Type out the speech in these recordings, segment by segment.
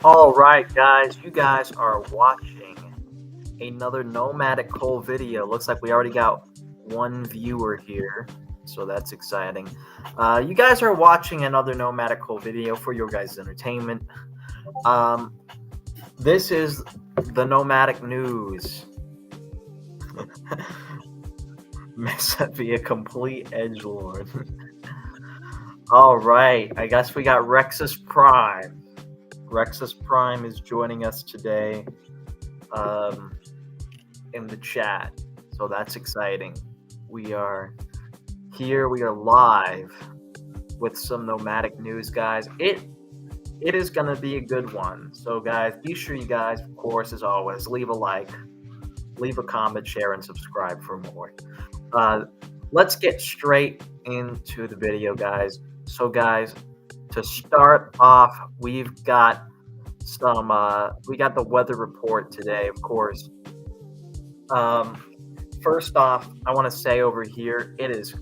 All right, guys, you guys are watching another Nomadic Cole video. Looks like we already got one viewer here, so that's exciting. You guys are watching another Nomadic Cole video for your guys' entertainment. Um, this is the Nomadic News. Mesa be a complete edgelord. All right, I guess we got Rexus Prime. Rexus Prime is joining us today. In the chat. So that's exciting. We are here. We are live with some Nomadic news, guys. It is gonna be a good one. So guys, be sure you guys, of course, as always, leave a like, leave a comment, share, and subscribe for more. Let's get straight into the video, guys. So guys, to start off, we've got we got the weather report today, of course. First off, I want to say over here, it is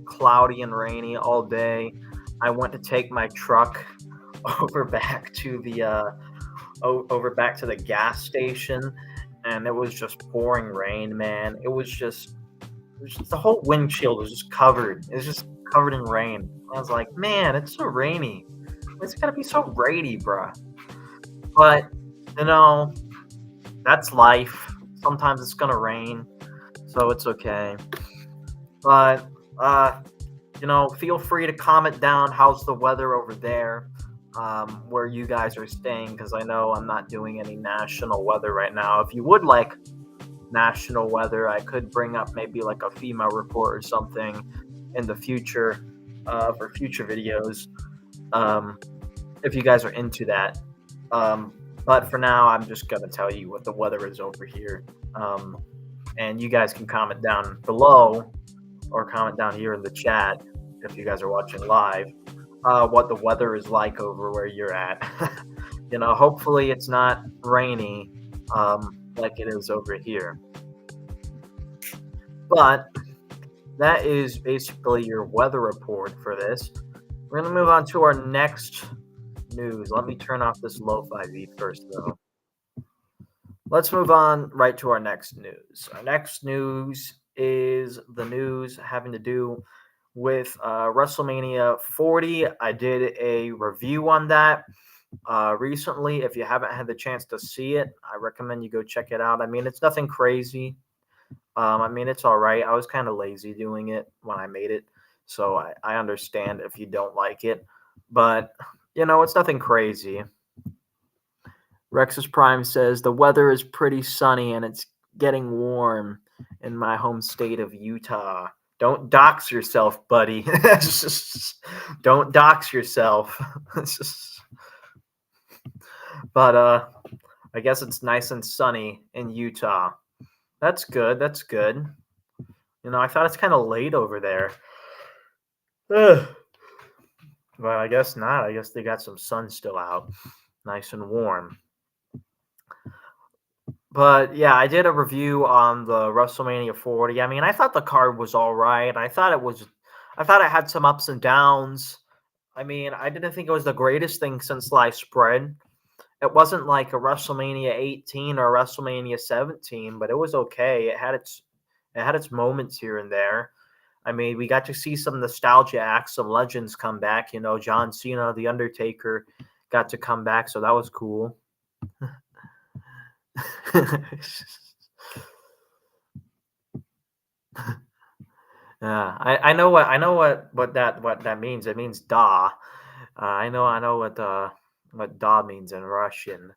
cloudy and rainy all day. I went to take my truck over back to the gas station, and it was just pouring rain, man. It was just the whole windshield was just covered. It was just covered in rain. I was like, man, it's so rainy. It's gotta be so rainy, bruh. But you know, that's life. Sometimes it's gonna rain, so it's okay. But feel free to comment down how's the weather over there, where you guys are staying, because I know I'm not doing any national weather right now. If you would like national weather, I could bring up maybe like a FEMA report or something in the future, for future videos, if you guys are into that. But for now, I'm just gonna tell you what the weather is over here, and you guys can comment down below or comment down here in the chat if you guys are watching live, what the weather is like over where you're at. Hopefully it's not rainy, like it is over here. But that is basically your weather report for this. We're going to move on to our next news. Let me turn off this lo-fi beat first, though. Let's move on right to our next news. Our next news is the news having to do with WrestleMania 40. I did a review on that recently. If you haven't had the chance to see it, I recommend you go check it out. I mean, it's nothing crazy. It's all right. I was kind of lazy doing it when I made it, so I understand if you don't like it. But, it's nothing crazy. Rexus Prime says the weather is pretty sunny and it's getting warm in my home state of Utah. Don't dox yourself, buddy. Don't dox yourself. But I guess it's nice and sunny in Utah. That's good. That's good. I thought it's kind of late over there. Ugh. But I guess not. I guess they got some sun still out. Nice and warm. But yeah, I did a review on the WrestleMania 40. I mean, I thought the card was all right. I thought it had some ups and downs. I mean, I didn't think it was the greatest thing since sliced spread. It wasn't like a WrestleMania 18 or WrestleMania 17, but it was okay. It had its moments here and there. I mean, we got to see some nostalgia acts, some legends come back. John Cena, The Undertaker got to come back, so that was cool. Yeah, I know what that means. It means da. I know what da means in Russian.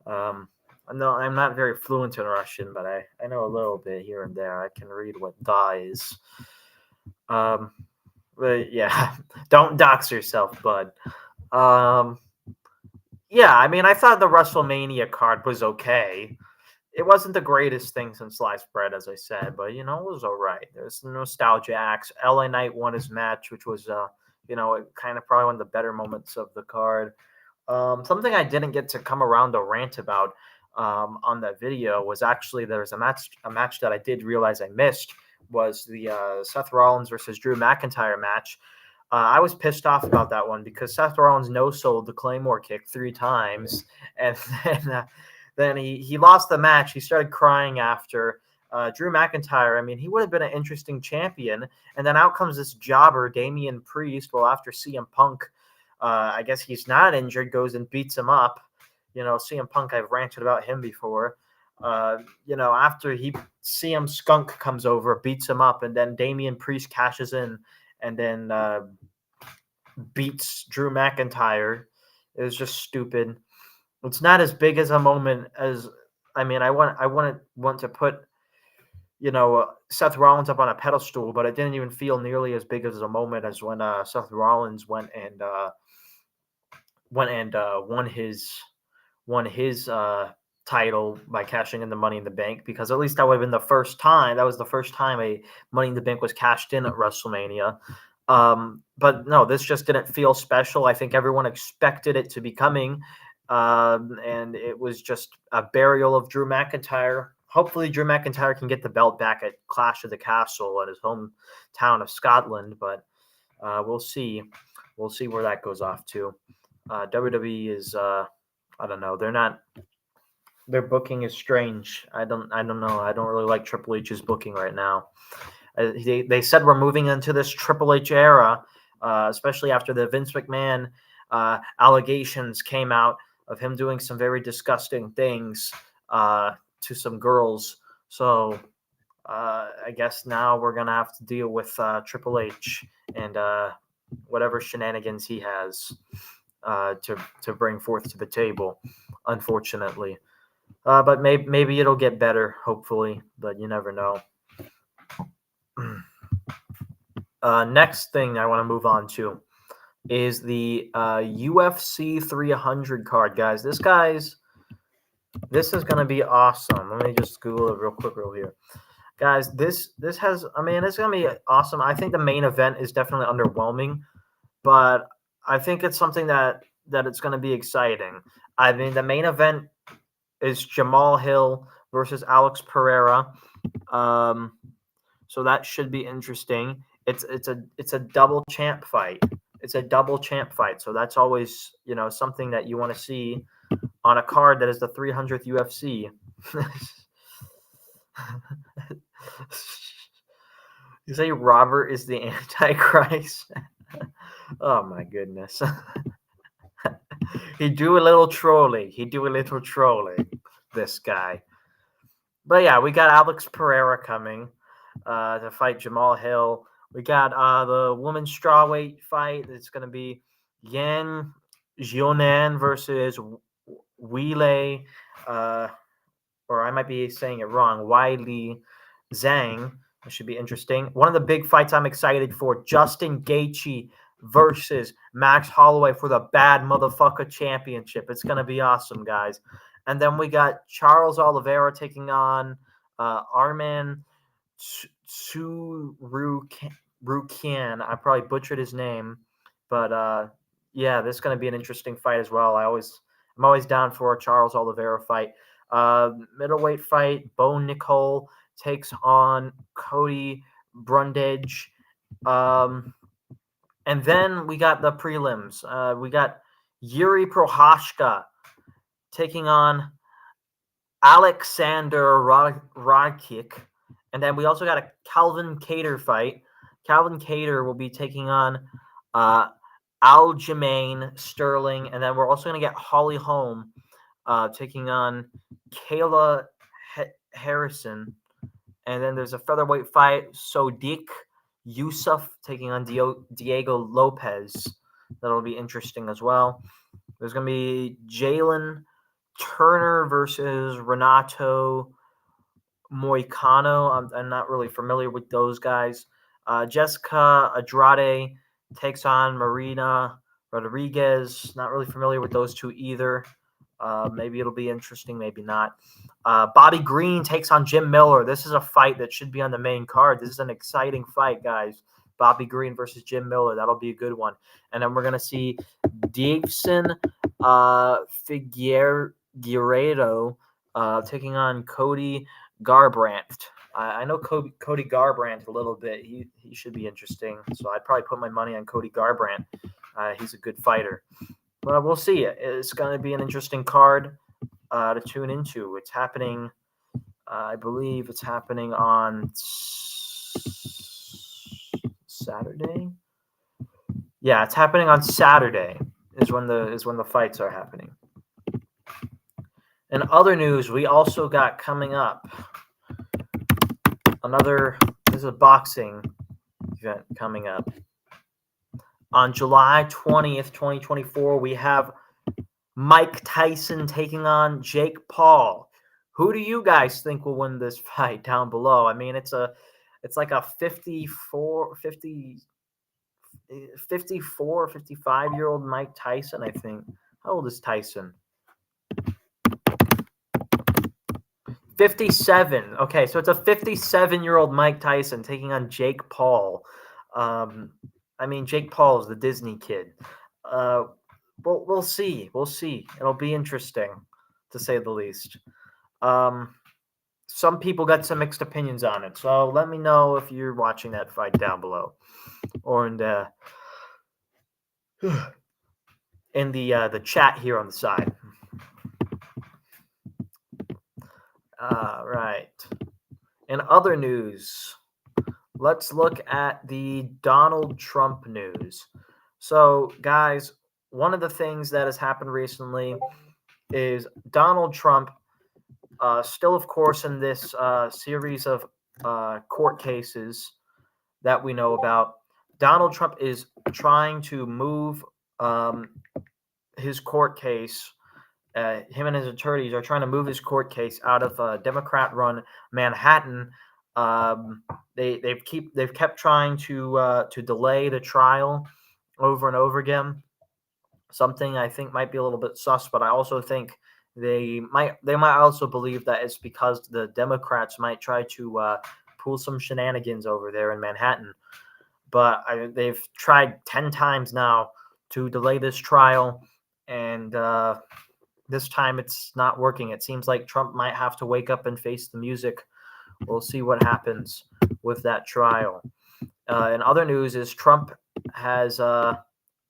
No, I'm not very fluent in Russian, but I know a little bit here and there. I can read what da is. But yeah, don't dox yourself, bud. Yeah, I mean, I thought the WrestleMania card was okay. It wasn't the greatest thing since sliced bread, as I said, but it was all right. There's some nostalgia acts. LA Knight won his match, which was kind of probably one of the better moments of the card. Something I didn't get to come around to rant about on that video was actually there was a match that I did realize I missed was the Seth Rollins versus Drew McIntyre match. I was pissed off about that one because Seth Rollins no-sold the Claymore kick 3 times, and then he lost the match. He started crying after. Drew McIntyre, I mean, he would have been an interesting champion, and then out comes this jobber, Damian Priest. Well, after CM Punk, I guess he's not injured, goes and beats him up. CM Punk, I've ranted about him before. After CM Skunk comes over, beats him up, and then Damian Priest cashes in and then beats Drew McIntyre. It was just stupid. It's not as big as a moment as I want to put Seth Rollins up on a pedestal, but it didn't even feel nearly as big as a moment as when Seth Rollins went and won his title by cashing in the Money in the Bank, because at least that would have been the first time. That was the first time a Money in the Bank was cashed in at WrestleMania. But no, this just didn't feel special. I think everyone expected it to be coming, and it was just a burial of Drew McIntyre. Hopefully, Drew McIntyre can get the belt back at Clash of the Castle at his hometown of Scotland, but we'll see. We'll see where that goes off to. WWE is, I don't know. Their booking is strange. I don't know. I don't really like Triple H's booking right now. They said we're moving into this Triple H era, especially after the Vince McMahon allegations came out of him doing some very disgusting things to some girls. So I guess now we're going to have to deal with Triple H and whatever shenanigans he has to bring forth to the table, unfortunately. But maybe it'll get better, hopefully, but you never know. Next thing I want to move on to is the UFC 300 card, guys. This is going to be awesome. Let me just Google it real quick here. Guys, it's going to be awesome. I think the main event is definitely underwhelming, but I think it's something that it's going to be exciting. I mean, the main event is Jamal Hill versus Alex Pereira. So that should be interesting. It's a double champ fight. It's a double champ fight. So that's always, something that you want to see on a card that is the 300th UFC. You say Robert is the Antichrist? Oh my goodness. He do a little trolling. This guy. But yeah, we got Alex Pereira coming to fight Jamal Hill. We got the women's strawweight fight. It's going to be Yan Xiaonan versus Weili, or I might be saying it wrong, Weili Zhang. It should be interesting. One of the big fights I'm excited for, Justin Gaethje versus Max Holloway for the bad motherfucker championship. It's going to be awesome, guys. And then we got Charles Oliveira taking on Arman Tsarukyan. I probably butchered his name, but yeah, this is going to be an interesting fight as well. I'm always down for a Charles Oliveira fight. Middleweight fight, Bo Nicole takes on Cody Brundage. And then we got the prelims. We got Yuri Prohashka taking on Alexander Rakic. And then we also got a Calvin Kattar fight. Calvin Kattar will be taking on Aljamain Sterling. And then we're also going to get Holly Holm taking on Kayla Harrison. And then there's a featherweight fight, Sodiq Yusuf taking on Diego Lopez. That'll be interesting as well. There's going to be Jalen Turner versus Renato Moicano. I'm not really familiar with those guys. Jessica Andrade takes on Marina Rodriguez. Not really familiar with those two either. Maybe it'll be interesting, maybe not. Bobby Green takes on Jim Miller. This is a fight that should be on the main card. This is an exciting fight, guys. Bobby Green versus Jim Miller. That'll be a good one. And then we're going to see Davison Figueiredo taking on Cody Garbrandt. I know Cody Garbrandt a little bit. He should be interesting. So I'd probably put my money on Cody Garbrandt. He's a good fighter. But we'll see. It's going to be an interesting card to tune into. It's happening. I believe it's happening on Saturday. Yeah, it's happening on Saturday. Is when the fights are happening. In other news, we also got coming up this is a boxing event coming up. On July 20th, 2024, we have Mike Tyson taking on Jake Paul. Who do you guys think will win this fight down below? I mean, it's like a 55-year-old Mike Tyson, I think. How old is Tyson? 57. Okay, so it's a 57-year-old Mike Tyson taking on Jake Paul. I mean, Jake Paul is the Disney kid. We'll see. We'll see. It'll be interesting, to say the least. Some people got some mixed opinions on it, so let me know if you're watching that fight down below, or in the chat here on the side. Right. In other news, let's look at the Donald Trump news. So, guys, one of the things that has happened recently is Donald Trump, still, of course, in this series of court cases that we know about. Donald Trump is trying to move his court case. Him and his attorneys are trying to move his court case out of Democrat-run Manhattan. They've kept trying to delay the trial over and over again. Something I think might be a little bit sus, but I also think they might also believe that it's because the Democrats might try to pull some shenanigans over there in Manhattan. But they've tried 10 times now to delay this trial, and this time it's not working. It seems like Trump might have to wake up and face the music. We'll see what happens with that trial. In other news is Trump has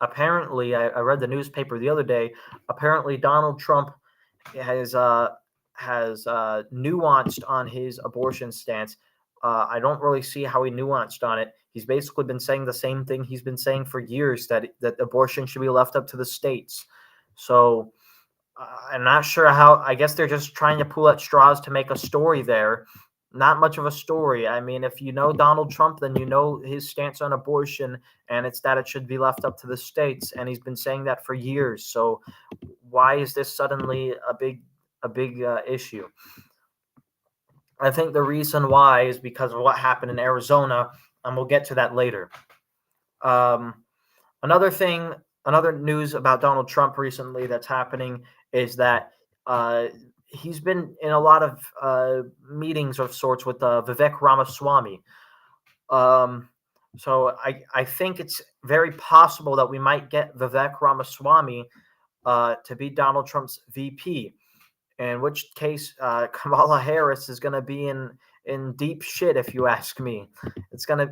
apparently, I read the newspaper the other day, apparently Donald Trump has nuanced on his abortion stance. I don't really see how he nuanced on it. He's basically been saying the same thing he's been saying for years, that abortion should be left up to the states. So I'm not sure how. I guess they're just trying to pull at straws to make a story there. Not much of a story. I mean, if you know Donald Trump, then you know his stance on abortion, and it's that it should be left up to the states, and he's been saying that for years. So why is this suddenly a big issue? I think the reason why is because of what happened in Arizona, and we'll get to that later. Another news about Donald Trump recently that's happening is that he's been in a lot of meetings of sorts with Vivek Ramaswamy. So I think it's very possible that we might get Vivek Ramaswamy to be Donald Trump's VP, in which case Kamala Harris is going to be in deep shit, if you ask me.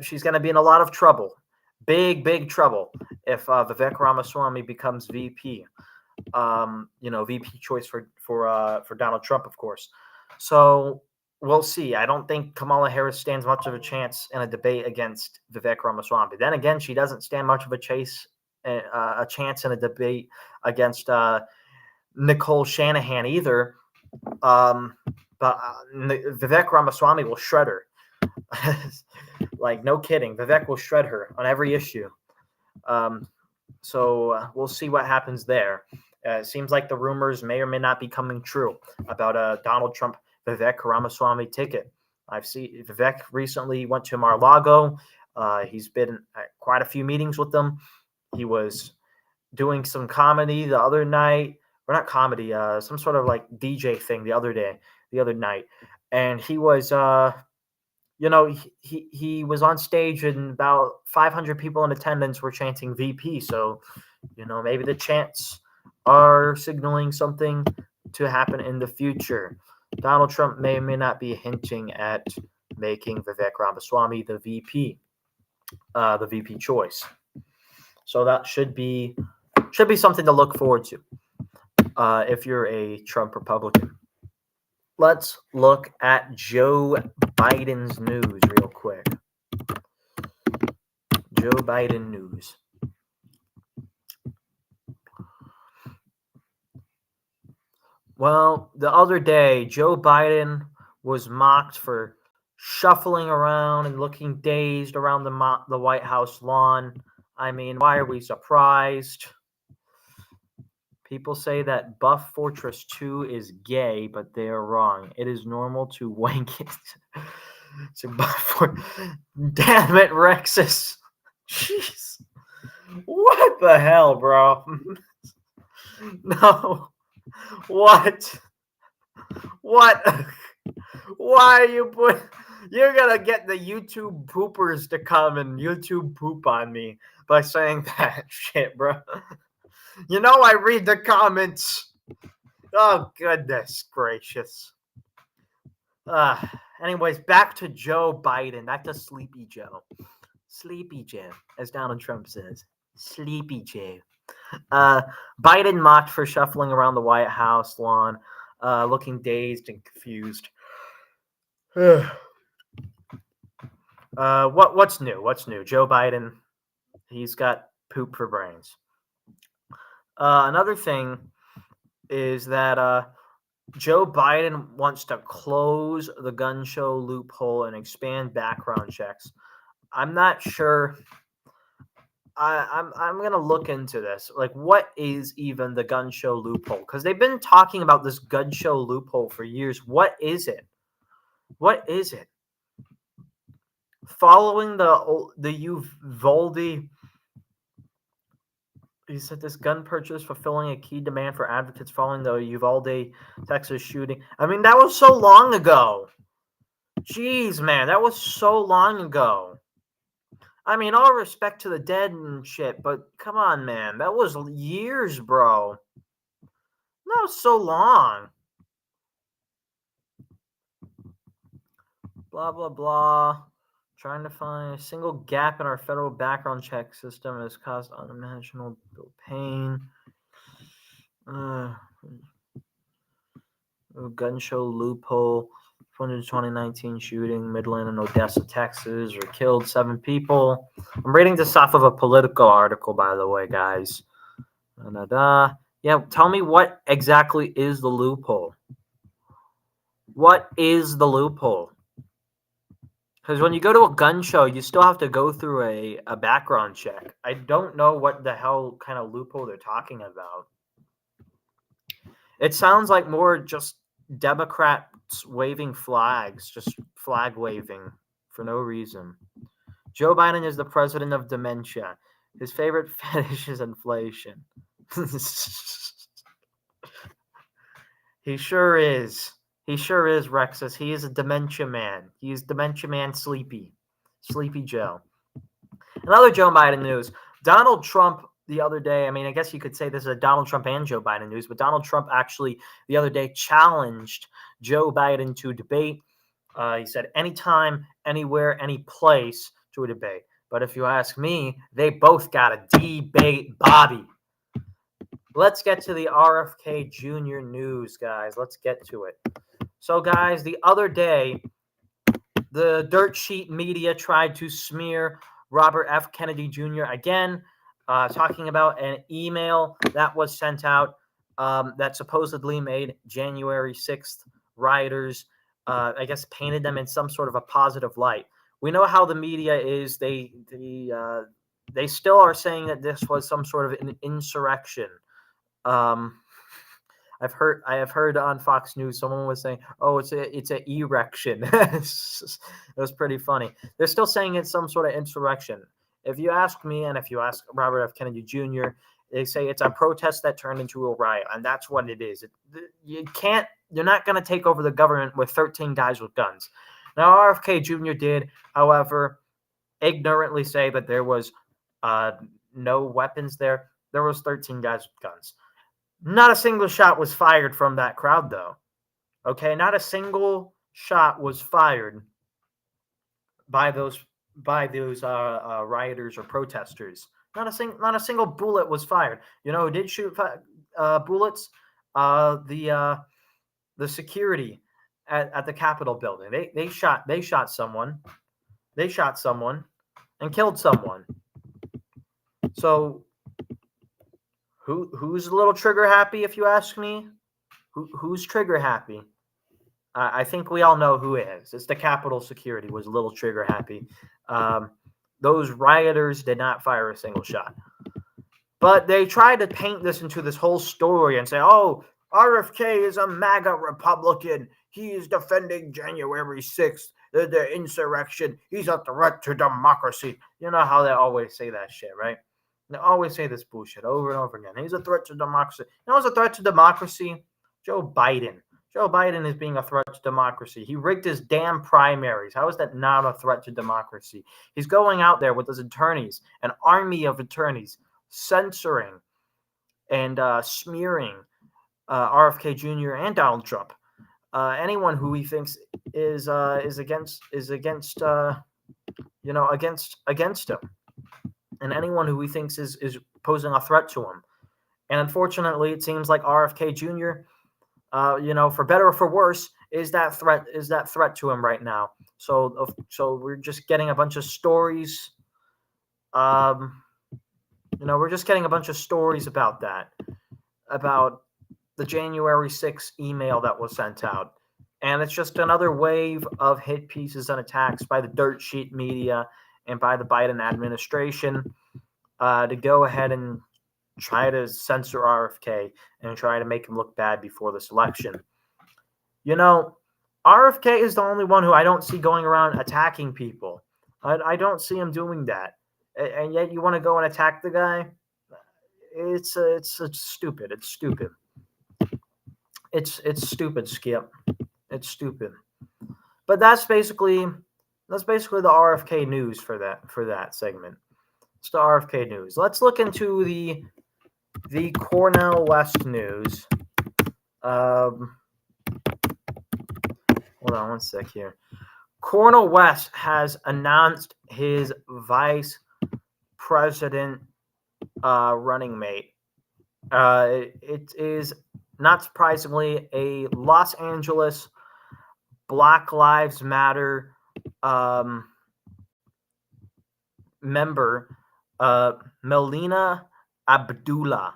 She's going to be in a lot of trouble. Big trouble if Vivek Ramaswamy becomes VP. VP choice for Donald Trump, of course. So we'll see. I don't think Kamala Harris stands much of a chance in a debate against Vivek Ramaswamy. Then again, she doesn't stand much of a chance in a debate against Nicole Shanahan either. But Vivek Ramaswamy will shred her. Like, no kidding. Vivek will shred her on every issue. So we'll see what happens there. It seems like the rumors may or may not be coming true about a Donald Trump Vivek Ramaswamy ticket. I've seen Vivek recently went to Mar-a-Lago. He's been at quite a few meetings with them. He was doing some comedy the other night, or not comedy, some sort of like DJ thing the other night, and he was he was on stage and about 500 people in attendance were chanting VP. So, maybe the chants are signaling something to happen in the future. Donald Trump may or may not be hinting at making Vivek Ramaswamy the VP choice. So that should be something to look forward to if you're a Trump Republican. Let's look at Joe Biden's news real quick. Joe Biden news. Well, the other day, Joe Biden was mocked for shuffling around and looking dazed around the White House lawn. I mean, why are we surprised? People say that Buff Fortress 2 is gay, but they are wrong. It is normal to wank it. So damn it, Rexus. Jeez. What the hell, bro? No. What? What? Why are you put? You're gonna get the YouTube poopers to come and YouTube poop on me by saying that shit, bro. You know I read the comments. Oh goodness gracious. Anyways, back to Joe Biden. Back to Sleepy Joe. Sleepy Joe, as Donald Trump says. Sleepy Joe. Biden mocked for shuffling around the White House lawn, looking dazed and confused. What's new? What's new? Joe Biden, he's got poop for brains. Another thing is that Joe Biden wants to close the gun show loophole and expand background checks. I'm not sure. I'm gonna look into this. Like, what is even the gun show loophole? Because they've been talking about this gun show loophole for years. What is it? What is it? Following the Uvalde, he said this gun purchase fulfilling a key demand for advocates following the Uvalde, Texas shooting. I mean, that was so long ago. Jeez, man, that was so long ago. I mean, all respect to the dead and shit, but come on, man. That was years, bro. That was so long. Blah, blah, blah. Trying to find a single gap in our federal background check system has caused unimaginable pain. Gun show loophole. 2019 shooting, Midland and Odessa, Texas, or killed 7 people. I'm reading this off of a Politico article, by the way, guys. Yeah, tell me what exactly is the loophole? What is the loophole? Because when you go to a gun show, you still have to go through a background check. I don't know what the hell kind of loophole they're talking about. It sounds like more just Democrats waving flags, just flag waving for no reason. Joe Biden is the president of dementia. His favorite fetish is inflation. He sure is. He sure is, Rexus. He is a dementia man. He is dementia man Sleepy. Sleepy Joe. Another Joe Biden news. Donald Trump the other day, I mean, I guess you could say this is a Donald Trump and Joe Biden news, but Donald Trump actually the other day challenged Joe Biden to debate. He said anytime, anywhere, any place to a debate. But if you ask me, they both got to debate Bobby. Let's get to the RFK Jr. news, guys. Let's get to it. So, guys, the other day, the dirt sheet media tried to smear Robert F. Kennedy Jr. again, talking about an email that was sent out that supposedly made January 6th rioters, I guess, painted them in some sort of a positive light. We know how the media is. They still are saying that this was some sort of an insurrection. I have heard on Fox News someone was saying, "Oh, it's an erection." It was pretty funny. They're still saying it's some sort of insurrection. If you ask me, and if you ask Robert F. Kennedy Jr., they say it's a protest that turned into a riot, and that's what it is. You're not going to take over the government with 13 guys with guns. Now, RFK Jr. did, however, ignorantly say that there was no weapons there. There was 13 guys with guns. Not a single shot was fired from that crowd, though. Okay, not a single shot was fired by those rioters or protesters. Not a single bullet was fired. You know who did shoot bullets? The security at the Capitol building. They shot someone. They shot someone and killed someone. So who's a little trigger happy, if you ask me? Who's trigger happy? I think we all know who is. It's the Capitol security was a little trigger happy. Those rioters did not fire a single shot. But they tried to paint this into this whole story and say, oh, RFK is a MAGA Republican. He is defending January 6th, the insurrection. He's a threat to democracy. You know how they always say that shit, right? They always say this bullshit over and over again. He's a threat to democracy. You know what's a threat to democracy? Joe Biden. Joe Biden is being a threat to democracy. He rigged his damn primaries. How is that not a threat to democracy? He's going out there with his attorneys, an army of attorneys, censoring and smearing RFK Jr. and Donald Trump. Anyone who he thinks is against against him, and anyone who he thinks is posing a threat to him. And unfortunately, it seems like RFK Jr. For better or for worse, is that threat to him right now. So we're just getting a bunch of stories. We're just getting a bunch of stories about that, about the January 6th email that was sent out. And it's just another wave of hit pieces and attacks by the dirt sheet media and by the Biden administration to go ahead and try to censor RFK and try to make him look bad before this election. RFK is the only one who I don't see going around attacking people. I don't see him doing that. And yet you want to go and attack the guy? It's stupid. It's stupid. It's stupid, Skip. It's stupid. But that's basically the RFK news for that segment. It's the RFK news. Let's look into the Cornel West news. Hold on one sec here. Cornel West has announced his vice president running mate. It is not surprisingly a Los Angeles Black Lives Matter member, Melina Abdullah,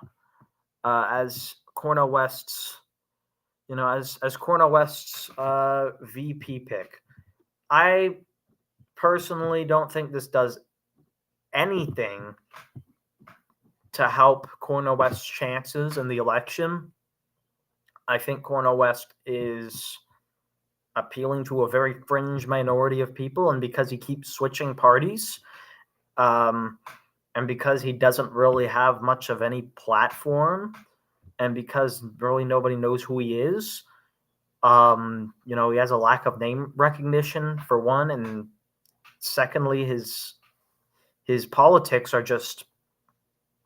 as Cornel West's, as Cornel West's VP pick. I personally don't think this does anything to help Cornel West's chances in the election. I think Cornel West is appealing to a very fringe minority of people, and because he keeps switching parties, and because he doesn't really have much of any platform, and because really nobody knows who he is, he has a lack of name recognition, for one, and secondly, his politics are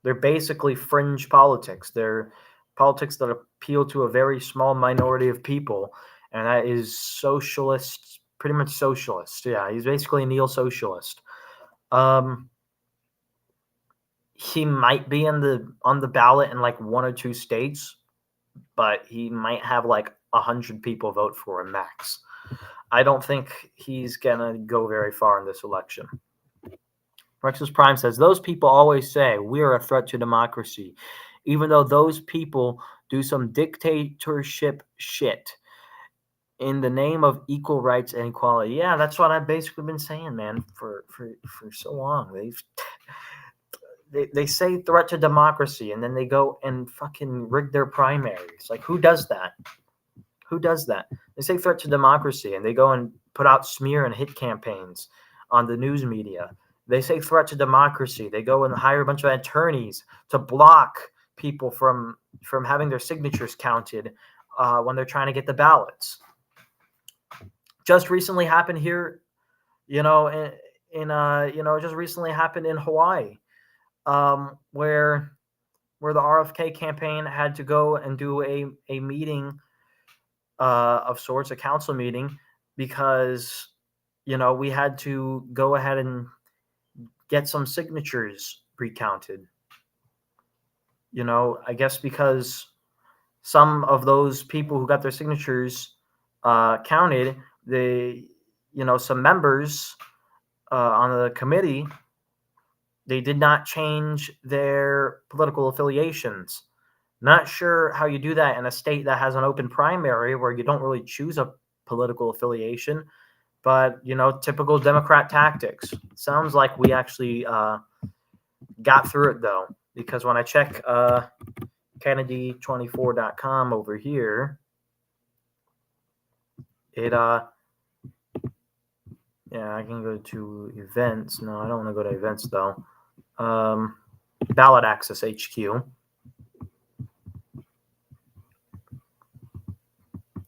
they're basically fringe politics. They're politics that appeal to a very small minority of people, and that is socialist, pretty much socialist. Yeah, he's basically a neo-socialist. He might be on the ballot in like one or two states, but he might have like 100 people vote for him max. I don't think he's gonna go very far in this election. Rexus Prime says, those people always say we're a threat to democracy, even though those people do some dictatorship shit in the name of equal rights and equality. Yeah, that's what I've basically been saying, man, for so long. They say threat to democracy, and then they go and fucking rig their primaries. Like, who does that? Who does that? They say threat to democracy, and they go and put out smear and hit campaigns on the news media. They say threat to democracy. They go and hire a bunch of attorneys to block people from having their signatures counted when they're trying to get the ballots. Just recently happened here, just recently happened in Hawaii, where the RFK campaign had to go and do a meeting of sorts, a council meeting, because we had to go ahead and get some signatures recounted. I guess because some of those people who got their signatures counted, some members on the committee, they did not change their political affiliations. Not sure how you do that in a state that has an open primary where you don't really choose a political affiliation, but typical Democrat tactics. Sounds like we actually got through it though, because when I check Kennedy24.com over here, it yeah, I can go to events. No, I don't want to go to events though. Ballot Access HQ.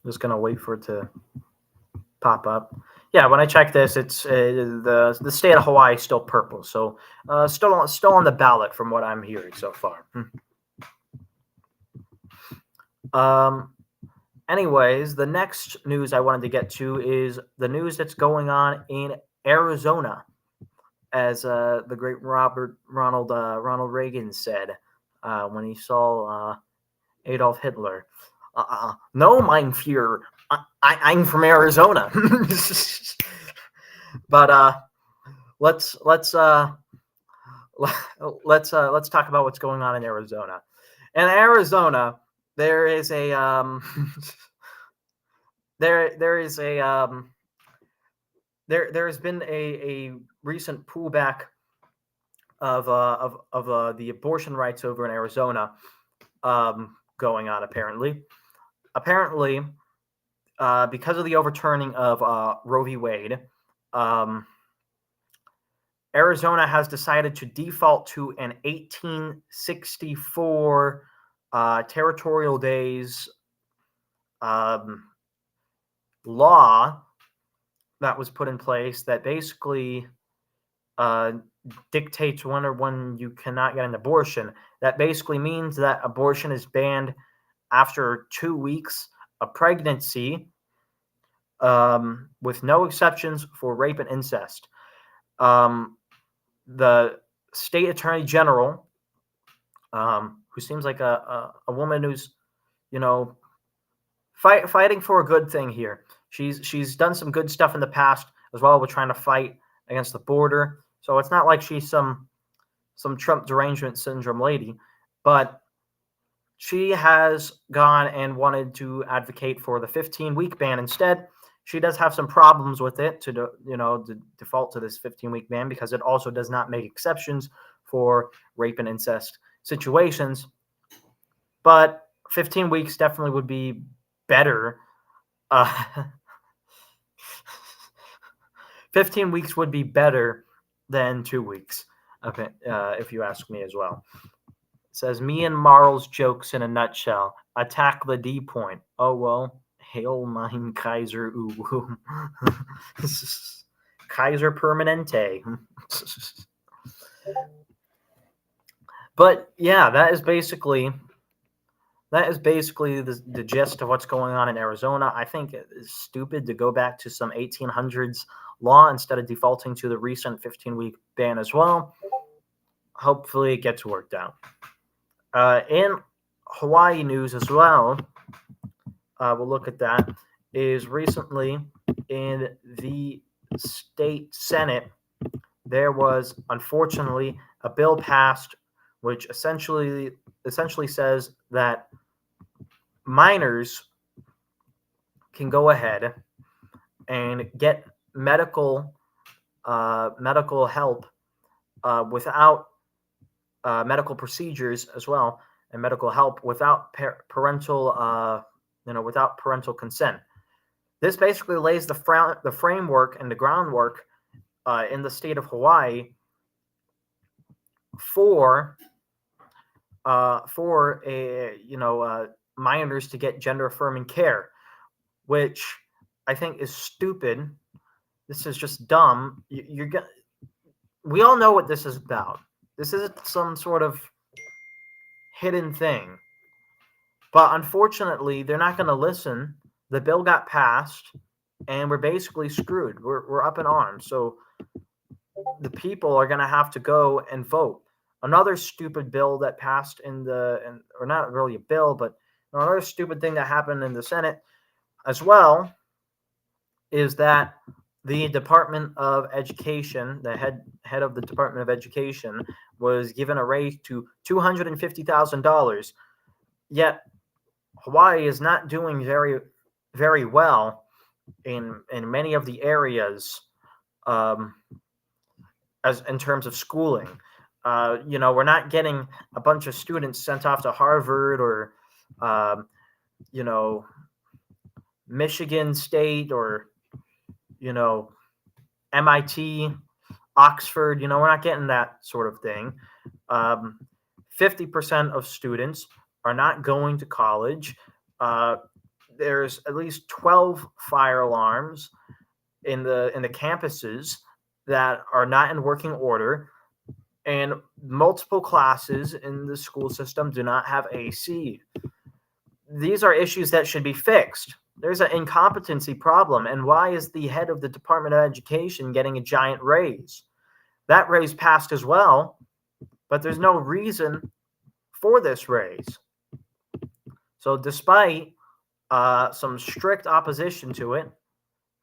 Just gonna wait for it to pop up. Yeah, when I check this, it's the state of Hawaii is still purple, so still on the ballot from what I'm hearing so far. Anyways, the next news I wanted to get to is the news that's going on in Arizona, as the great Ronald Reagan said when he saw Adolf Hitler. No, mein Führer, I'm from Arizona. But let's talk about what's going on in Arizona. In Arizona, there is a there has been a recent pullback of the abortion rights over in Arizona going on. Apparently, because of the overturning of Roe v. Wade, Arizona has decided to default to an 1864 territorial days law that was put in place that basically dictates when or when you cannot get an abortion. That basically means that abortion is banned after 2 weeks of pregnancy, with no exceptions for rape and incest. The state attorney general, who seems like a woman who's, fighting for a good thing here. She's done some good stuff in the past as well with trying to fight against the border. So it's not like she's some Trump derangement syndrome lady, but she has gone and wanted to advocate for the 15-week ban instead. She does have some problems with it to default to this 15-week ban because it also does not make exceptions for rape and incest situations. But 15 weeks definitely would be better. 15 weeks would be better than 2 weeks, if you ask me as well. It says, me and Marl's jokes in a nutshell. Attack the D point. Oh, well, hail mein Kaiser Uwu. Kaiser Permanente. But yeah, that is basically the gist of what's going on in Arizona. I think it is stupid to go back to some 1800s law instead of defaulting to the recent 15-week ban as well. Hopefully it gets worked out. In Hawaii news as well, we'll look at that, is recently in the state Senate, there was unfortunately a bill passed which essentially says that minors can go ahead and get medical help without medical procedures as well, and medical help without parental consent. This basically lays the framework and the groundwork in the state of Hawaii for minors to get gender affirming care, which I think is stupid. This is just dumb. We all know what this is about. This isn't some sort of hidden thing. But unfortunately, they're not going to listen. The bill got passed. and we're basically screwed. We're up in arms. So the people are going to have to go and vote. Another stupid bill that passed or not really a bill, but another stupid thing that happened in the Senate as well is that the Department of Education, the head of the Department of Education, was given a raise to $250,000. Yet Hawaii is not doing very well in many of the areas, um, as in terms of schooling. We're not getting a bunch of students sent off to Harvard or, um, you know, Michigan State or, you know, MIT, Oxford. We're not getting that sort of thing. 50% of students are not going to college. Uh, there's at least 12 fire alarms in the campuses that are not in working order, and multiple classes in the school system do not have AC. These are issues that should be fixed. There's an incompetency problem, and why is the head of the Department of Education getting a giant raise? That raise passed as well, but there's no reason for this raise. So despite some strict opposition to it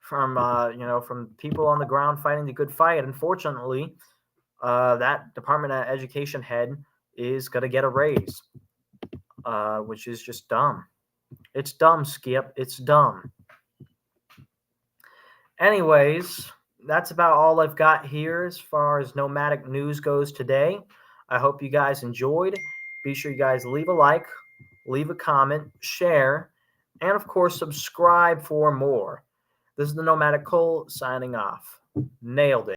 from people on the ground fighting the good fight, unfortunately, that Department of Education head is going to get a raise, which is just dumb. It's dumb, Skip. It's dumb. Anyways, that's about all I've got here as far as nomadic news goes today. I hope you guys enjoyed. Be sure you guys leave a like, leave a comment, share, and of course, subscribe for more. This is the Nomadic Cole signing off. Nailed it.